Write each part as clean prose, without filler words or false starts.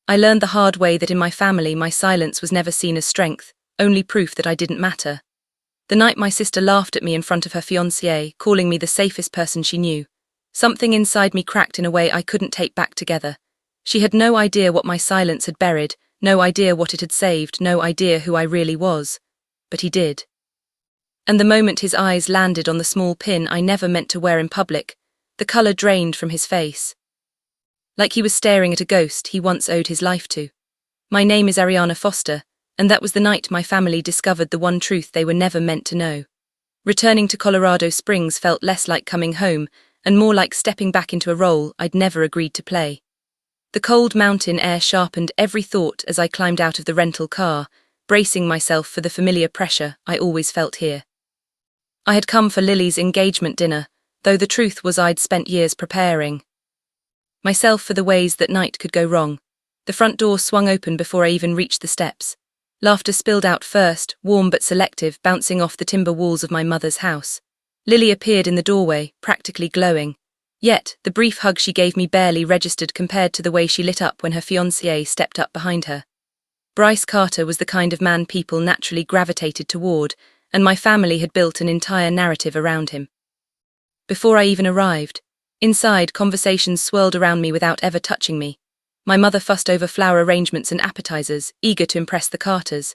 I learned the hard way that in my family my silence was never seen as strength, only proof that I didn't matter. The night my sister laughed at me in front of her fiancé, calling me the safest person she knew, something inside me cracked in a way I couldn't tape back together. She had no idea what my silence had buried, no idea what it had saved, no idea who I really was. But he did. And the moment his eyes landed on the small pin I never meant to wear in public, the colour drained from his face. Like he was staring at a ghost he once owed his life to. My name is Ariana Foster, and that was the night my family discovered the one truth they were never meant to know. Returning to Colorado Springs felt less like coming home, and more like stepping back into a role I'd never agreed to play. The cold mountain air sharpened every thought as I climbed out of the rental car, bracing myself for the familiar pressure I always felt here. I had come for Lily's engagement dinner, though the truth was I'd spent years preparing myself for the ways that night could go wrong. The front door swung open before I even reached the steps. Laughter spilled out first, warm but selective, bouncing off the timber walls of my mother's house. Lily appeared in the doorway, practically glowing. Yet, the brief hug she gave me barely registered compared to the way she lit up when her fiancé stepped up behind her. Bryce Carter was the kind of man people naturally gravitated toward, and my family had built an entire narrative around him. Before I even arrived, inside conversations swirled around me without ever touching me. My mother fussed over flower arrangements and appetizers, eager to impress the Carters.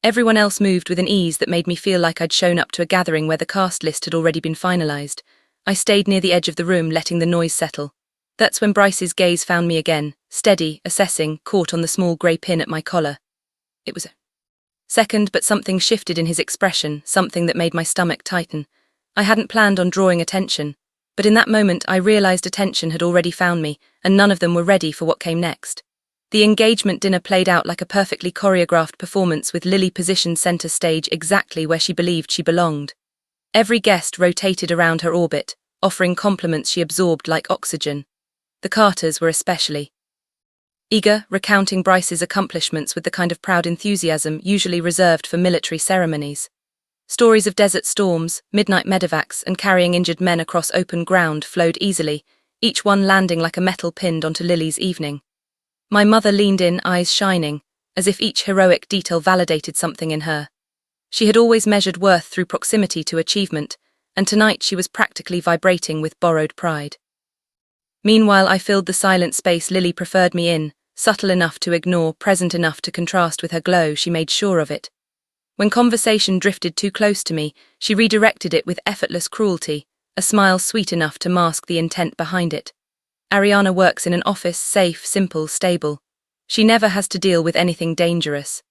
Everyone else moved with an ease that made me feel like I'd shown up to a gathering where the cast list had already been finalized. I stayed near the edge of the room, letting the noise settle. That's when Bryce's gaze found me again, steady, assessing, caught on the small grey pin at my collar. It was a second, but something shifted in his expression, something that made my stomach tighten. I hadn't planned on drawing attention, but in that moment I realized attention had already found me, and none of them were ready for what came next. The engagement dinner played out like a perfectly choreographed performance, with Lily positioned center stage exactly where she believed she belonged. Every guest rotated around her orbit, offering compliments she absorbed like oxygen. The Carters were especially eager, recounting Bryce's accomplishments with the kind of proud enthusiasm usually reserved for military ceremonies. Stories of desert storms, midnight medevacs, and carrying injured men across open ground flowed easily, each one landing like a metal pinned onto Lily's evening. My mother leaned in, eyes shining, as if each heroic detail validated something in her. She had always measured worth through proximity to achievement, and tonight she was practically vibrating with borrowed pride. Meanwhile, I filled the silent space Lily preferred me in, subtle enough to ignore, present enough to contrast with her glow. She made sure of it. When conversation drifted too close to me, she redirected it with effortless cruelty, a smile sweet enough to mask the intent behind it. Ariana works in an office, safe, simple, stable. She never has to deal with anything dangerous.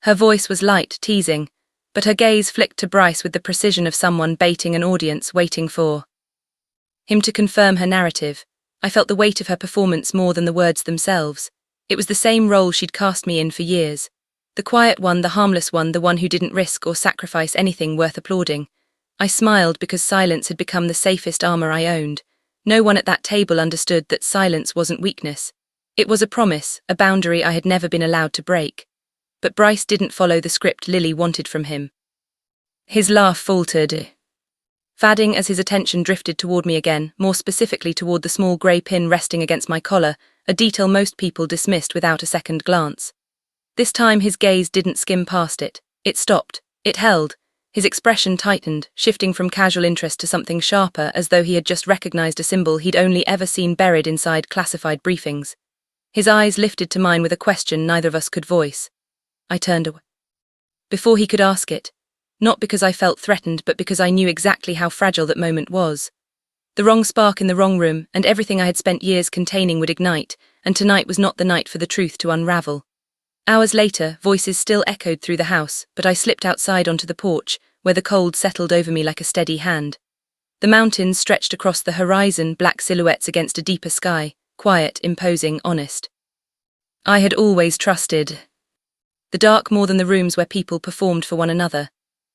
Her voice was light, teasing, but her gaze flicked to Bryce with the precision of someone baiting an audience waiting for him to confirm her narrative. I felt the weight of her performance more than the words themselves. It was the same role she'd cast me in for years. The quiet one, the harmless one, the one who didn't risk or sacrifice anything worth applauding. I smiled because silence had become the safest armor I owned. No one at that table understood that silence wasn't weakness. It was a promise, a boundary I had never been allowed to break. But Bryce didn't follow the script Lily wanted from him. His laugh faltered, fading as his attention drifted toward me again, more specifically toward the small grey pin resting against my collar, a detail most people dismissed without a second glance. This time his gaze didn't skim past it. It stopped. It held. His expression tightened, shifting from casual interest to something sharper, as though he had just recognized a symbol he'd only ever seen buried inside classified briefings. His eyes lifted to mine with a question neither of us could voice. I turned away before he could ask it, not because I felt threatened, but because I knew exactly how fragile that moment was. The wrong spark in the wrong room, and everything I had spent years containing would ignite, and tonight was not the night for the truth to unravel. Hours later, voices still echoed through the house, but I slipped outside onto the porch, where the cold settled over me like a steady hand. The mountains stretched across the horizon, black silhouettes against a deeper sky, quiet, imposing, honest. I had always trusted the dark more than the rooms where people performed for one another.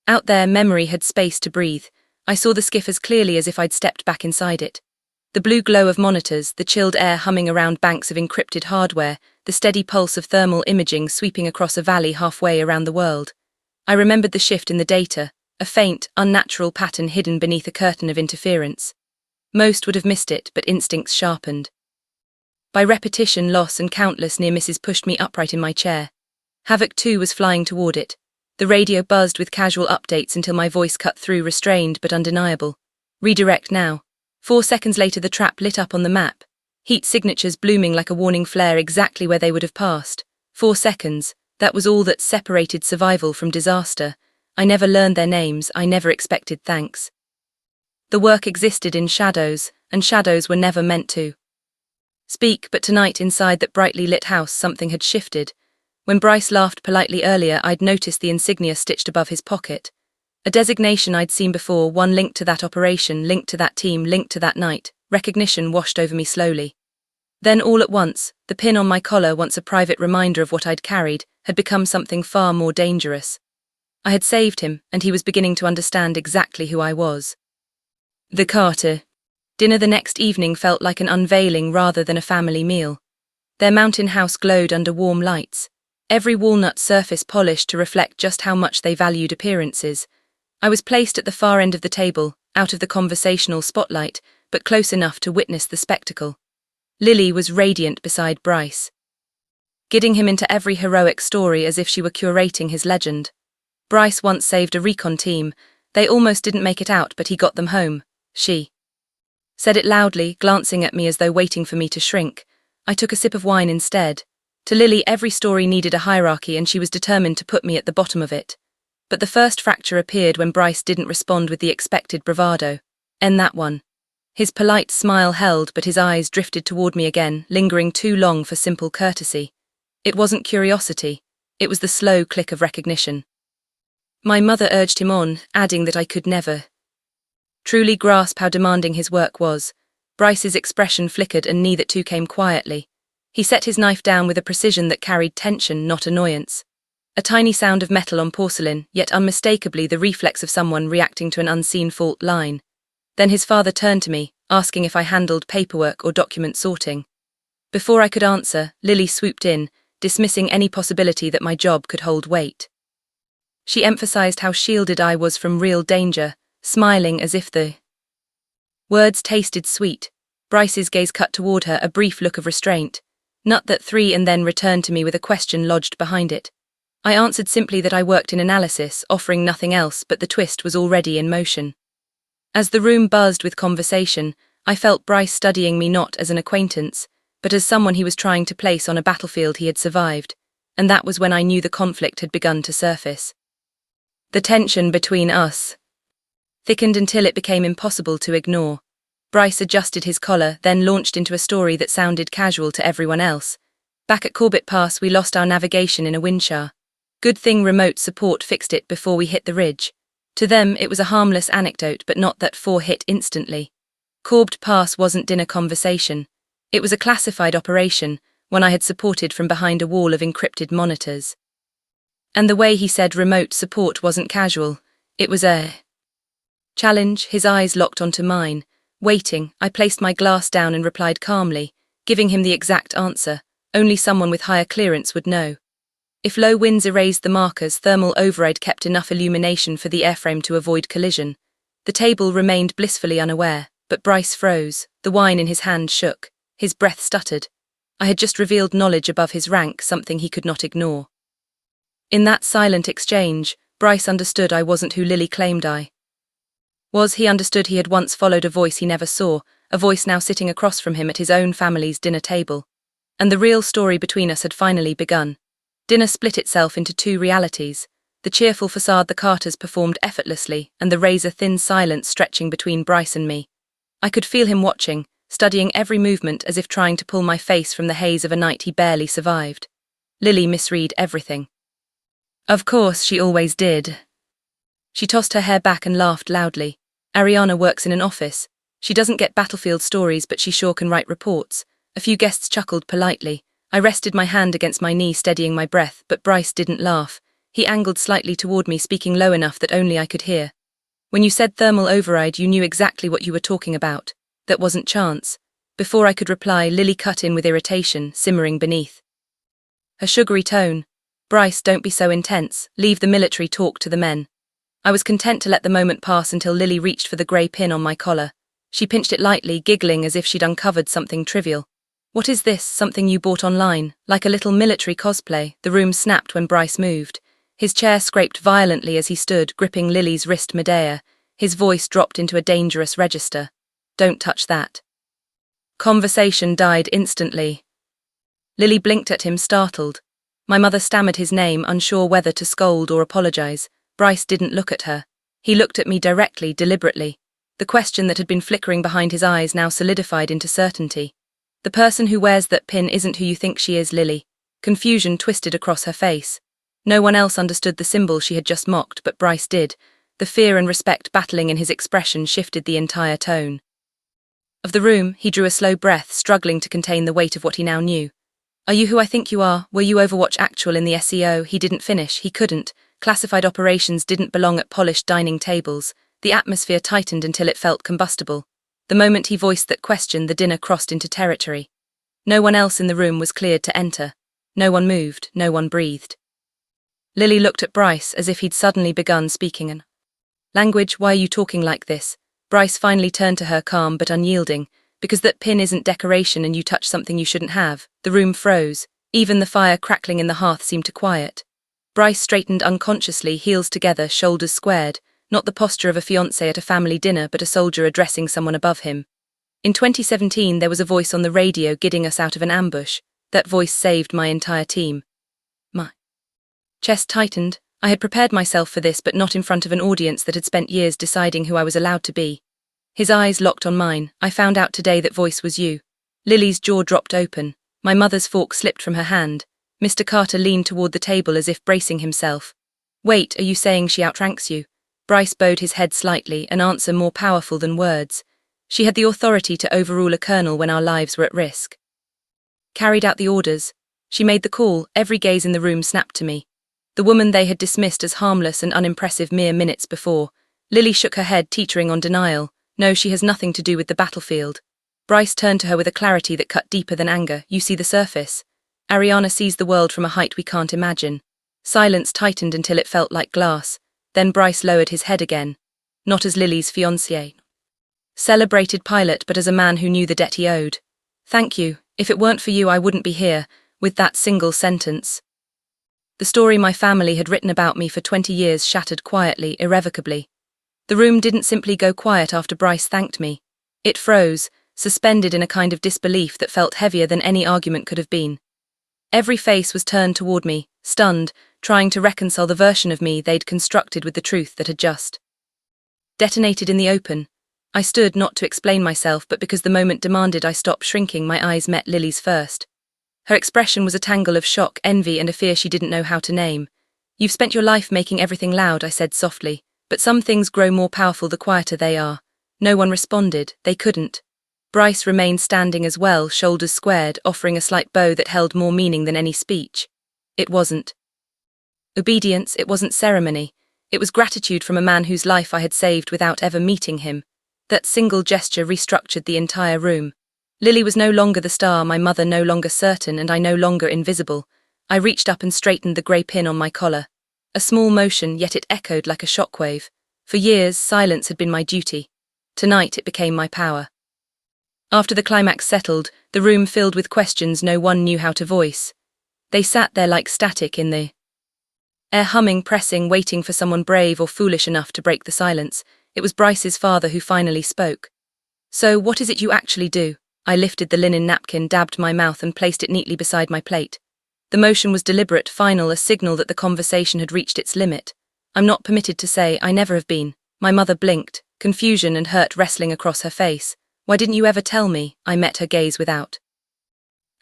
Out there, memory had space to breathe. I saw the skiff as clearly as if I'd stepped back inside it. The blue glow of monitors, the chilled air humming around banks of encrypted hardware, the steady pulse of thermal imaging sweeping across a valley halfway around the world. I remembered the shift in the data, a faint, unnatural pattern hidden beneath a curtain of interference. Most would have missed it, but instincts sharpened. By repetition, loss, and countless near misses pushed me upright in my chair. Havoc 2 was flying toward it. The radio buzzed with casual updates until my voice cut through, restrained but undeniable. Redirect now. 4 seconds later, the trap lit up on the map. Heat signatures blooming like a warning flare exactly where they would have passed. 4 seconds. That was all that separated survival from disaster. I never learned their names, I never expected thanks. The work existed in shadows, and shadows were never meant to speak, but tonight inside that brightly lit house something had shifted. When Bryce laughed politely earlier, I'd noticed the insignia stitched above his pocket. A designation I'd seen before, one linked to that operation, linked to that team, linked to that night. Recognition washed over me slowly. Then all at once, the pin on my collar, once a private reminder of what I'd carried, had become something far more dangerous. I had saved him, and he was beginning to understand exactly who I was. The Carter. Dinner the next evening felt like an unveiling rather than a family meal. Their mountain house glowed under warm lights, every walnut surface polished to reflect just how much they valued appearances. I was placed at the far end of the table, out of the conversational spotlight, but close enough to witness the spectacle. Lily was radiant beside Bryce, gidding him into every heroic story as if she were curating his legend. Bryce once saved a recon team. They almost didn't make it out, but he got them home. She said it loudly, glancing at me as though waiting for me to shrink. I took a sip of wine instead. To Lily, every story needed a hierarchy, and she was determined to put me at the bottom of it. But the first fracture appeared when Bryce didn't respond with the expected bravado. And that one. His polite smile held, but his eyes drifted toward me again, lingering too long for simple courtesy. It wasn't curiosity. It was the slow click of recognition. My mother urged him on, adding that I could never truly grasp how demanding his work was. Bryce's expression flickered, and neither too came quietly. He set his knife down with a precision that carried tension, not annoyance. A tiny sound of metal on porcelain, yet unmistakably the reflex of someone reacting to an unseen fault line. Then his father turned to me, asking if I handled paperwork or document sorting. Before I could answer, Lily swooped in, dismissing any possibility that my job could hold weight. She emphasized how shielded I was from real danger, smiling as if the words tasted sweet. Bryce's gaze cut toward her, a brief look of restraint. Nut that 3, and then returned to me with a question lodged behind it. I answered simply that I worked in analysis, offering nothing else, but the twist was already in motion. As the room buzzed with conversation, I felt Bryce studying me not as an acquaintance, but as someone he was trying to place on a battlefield he had survived, and that was when I knew the conflict had begun to surface. The tension between us thickened until it became impossible to ignore. Bryce adjusted his collar, then launched into a story that sounded casual to everyone else. Back at Corbett Pass, we lost our navigation in a windshower. Good thing remote support fixed it before we hit the ridge. To them, it was a harmless anecdote, but not that 4 hit instantly. Corbett Pass wasn't dinner conversation. It was a classified operation, one I had supported from behind a wall of encrypted monitors. And the way he said remote support wasn't casual. It was a challenge. His eyes locked onto mine. Waiting, I placed my glass down and replied calmly, giving him the exact answer. Only someone with higher clearance would know. If low winds erased the markers, thermal override kept enough illumination for the airframe to avoid collision. The table remained blissfully unaware, but Bryce froze. The wine in his hand shook. His breath stuttered. I had just revealed knowledge above his rank, something he could not ignore. In that silent exchange, Bryce understood I wasn't who Lily claimed I was. He understood he had once followed a voice he never saw, a voice now sitting across from him at his own family's dinner table. And the real story between us had finally begun. Dinner split itself into 2 realities. The cheerful facade the Carters performed effortlessly, and the razor-thin silence stretching between Bryce and me. I could feel him watching, studying every movement as if trying to pull my face from the haze of a night he barely survived. Lily misread everything. Of course, she always did. She tossed her hair back and laughed loudly. Ariana works in an office. She doesn't get battlefield stories, but she sure can write reports. A few guests chuckled politely. I rested my hand against my knee, steadying my breath, but Bryce didn't laugh. He angled slightly toward me, speaking low enough that only I could hear. When you said thermal override, you knew exactly what you were talking about. That wasn't chance. Before I could reply, Lily cut in with irritation, simmering beneath her sugary tone. Bryce, don't be so intense. Leave the military talk to the men. I was content to let the moment pass until Lily reached for the grey pin on my collar. She pinched it lightly, giggling as if she'd uncovered something trivial. What is this, something you bought online? Like a little military cosplay, the room snapped when Bryce moved. His chair scraped violently as he stood, gripping Lily's wrist midair. His voice dropped into a dangerous register. Don't touch that. Conversation died instantly. Lily blinked at him, startled. My mother stammered his name, unsure whether to scold or apologize. Bryce didn't look at her. He looked at me directly, deliberately. The question that had been flickering behind his eyes now solidified into certainty. The person who wears that pin isn't who you think she is, Lily. Confusion twisted across her face. No one else understood the symbol she had just mocked, but Bryce did. The fear and respect battling in his expression shifted the entire tone of the room. He drew a slow breath, struggling to contain the weight of what he now knew. Are you who I think you are? Were you Overwatch actual in the SEO? He didn't finish. He couldn't. Classified operations didn't belong at polished dining tables. The atmosphere tightened until it felt combustible. The moment he voiced that question, the dinner crossed into territory. No one else in the room was cleared to enter. No one moved, no one breathed. Lily looked at Bryce as if he'd suddenly begun speaking in language. Why are you talking like this? Bryce finally turned to her, calm but unyielding. Because that pin isn't decoration and you touch something you shouldn't have. The room froze. Even the fire crackling in the hearth seemed to quiet. Bryce straightened unconsciously, heels together, shoulders squared. Not the posture of a fiancé at a family dinner, but a soldier addressing someone above him. In 2017, there was a voice on the radio guiding us out of an ambush. That voice saved my entire team. My chest tightened. I had prepared myself for this, but not in front of an audience that had spent years deciding who I was allowed to be. His eyes locked on mine. I found out today that voice was you. Lily's jaw dropped open. My mother's fork slipped from her hand. Mr. Carter leaned toward the table as if bracing himself. Wait, are you saying she outranks you? Bryce bowed his head slightly, an answer more powerful than words. She had the authority to overrule a colonel when our lives were at risk. Carried out the orders. She made the call. Every gaze in the room snapped to me. The woman they had dismissed as harmless and unimpressive mere minutes before. Lily shook her head, teetering on denial. No, she has nothing to do with the battlefield. Bryce turned to her with a clarity that cut deeper than anger. You see the surface. Ariana sees the world from a height we can't imagine. Silence tightened until it felt like glass. Then Bryce lowered his head again. Not as Lily's fiancé. Celebrated pilot, but as a man who knew the debt he owed. Thank you. If it weren't for you, I wouldn't be here. With that single sentence. The story my family had written about me for 20 years shattered quietly, irrevocably. The room didn't simply go quiet after Bryce thanked me. It froze, suspended in a kind of disbelief that felt heavier than any argument could have been. Every face was turned toward me, stunned, trying to reconcile the version of me they'd constructed with the truth that had just detonated in the open. I stood, not to explain myself, but because the moment demanded I stop shrinking. My eyes met Lily's first. Her expression was a tangle of shock, envy, and a fear she didn't know how to name. You've spent your life making everything loud, I said softly. But some things grow more powerful the quieter they are. No one responded. They couldn't. Bryce remained standing as well, shoulders squared, offering a slight bow that held more meaning than any speech. It wasn't obedience, it wasn't ceremony. It was gratitude from a man whose life I had saved without ever meeting him. That single gesture restructured the entire room. Lily was no longer the star, my mother no longer certain, and I no longer invisible. I reached up and straightened the grey pin on my collar. A small motion, yet it echoed like a shockwave. For years, silence had been my duty. Tonight it became my power. After the climax settled, the room filled with questions no one knew how to voice. They sat there like static in the air, humming, pressing, waiting for someone brave or foolish enough to break the silence. It was Bryce's father who finally spoke. So, what is it you actually do? I lifted the linen napkin, dabbed my mouth, and placed it neatly beside my plate. The motion was deliberate, final, a signal that the conversation had reached its limit. I'm not permitted to say. I never have been. My mother blinked, confusion and hurt wrestling across her face. Why didn't you ever tell me? I met her gaze without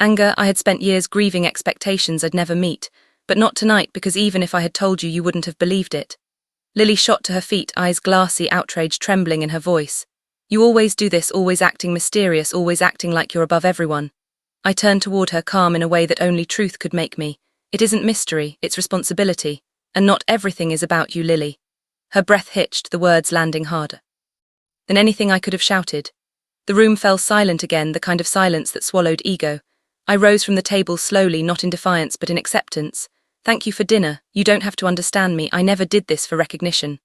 anger. I had spent years grieving expectations I'd never meet, but not tonight, because even if I had told you, you wouldn't have believed it. Lily shot to her feet, eyes glassy, outrage trembling in her voice. You always do this, always acting mysterious, always acting like you're above everyone. I turned toward her, calm in a way that only truth could make me. It isn't mystery, it's responsibility. And not everything is about you, Lily. Her breath hitched, the words landing harder than anything I could have shouted. The room fell silent again, the kind of silence that swallowed ego. I rose from the table slowly, not in defiance but in acceptance. Thank you for dinner. You don't have to understand me. I never did this for recognition.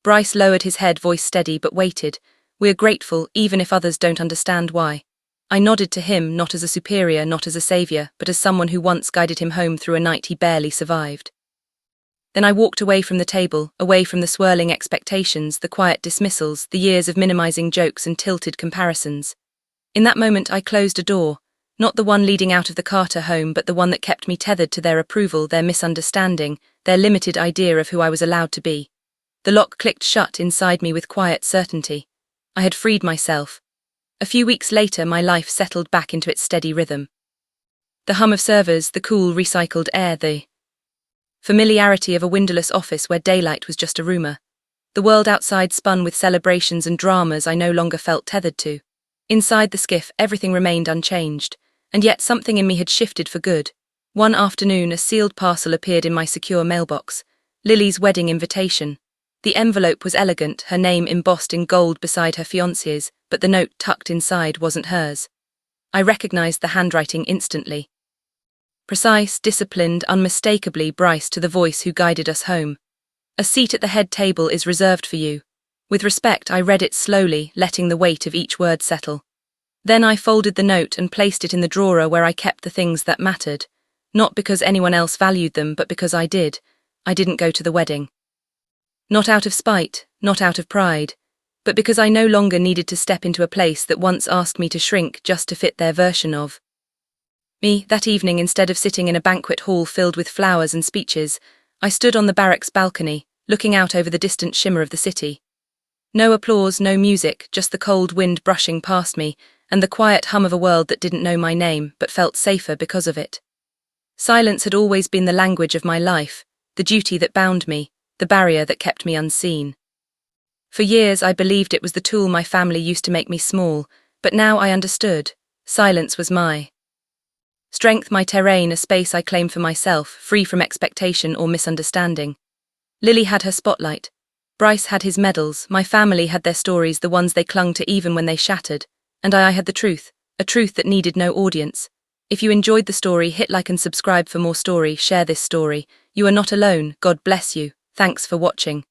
Bryce lowered his head, voice steady, but waited. We're grateful, even if others don't understand why. I nodded to him, not as a superior, not as a savior, but as someone who once guided him home through a night he barely survived. Then I walked away from the table, away from the swirling expectations, the quiet dismissals, the years of minimizing jokes and tilted comparisons. In that moment I closed a door, not the one leading out of the Carter home, but the one that kept me tethered to their approval, their misunderstanding, their limited idea of who I was allowed to be. The lock clicked shut inside me with quiet certainty. I had freed myself. A few weeks later, my life settled back into its steady rhythm. The hum of servers, the cool, recycled air, the familiarity of a windowless office where daylight was just a rumor. The world outside spun with celebrations and dramas I no longer felt tethered to. Inside the skiff, everything remained unchanged, and yet something in me had shifted for good. One afternoon, a sealed parcel appeared in my secure mailbox. Lily's wedding invitation. The envelope was elegant, her name embossed in gold beside her fiancé's, but the note tucked inside wasn't hers. I recognized the handwriting instantly. Precise, disciplined, unmistakably Bryce to the voice who guided us home. A seat at the head table is reserved for you. With respect, I read it slowly, letting the weight of each word settle. Then I folded the note and placed it in the drawer where I kept the things that mattered. Not because anyone else valued them, but because I did. I didn't go to the wedding. Not out of spite, not out of pride, but because I no longer needed to step into a place that once asked me to shrink just to fit their version of me. That evening, instead of sitting in a banquet hall filled with flowers and speeches, I stood on the barracks balcony, looking out over the distant shimmer of the city. No applause, no music, just the cold wind brushing past me, and the quiet hum of a world that didn't know my name, but felt safer because of it. Silence had always been the language of my life, the duty that bound me, the barrier that kept me unseen. For years I believed it was the tool my family used to make me small, but now I understood. Silence was my strength, my terrain, a space I claimed for myself, free from expectation or misunderstanding. Lily had her spotlight. Bryce had his medals, my family had their stories, the ones they clung to even when they shattered, and I had the truth, a truth that needed no audience. If you enjoyed the story, hit like and subscribe for more story, share this story. You are not alone, God bless you. Thanks for watching.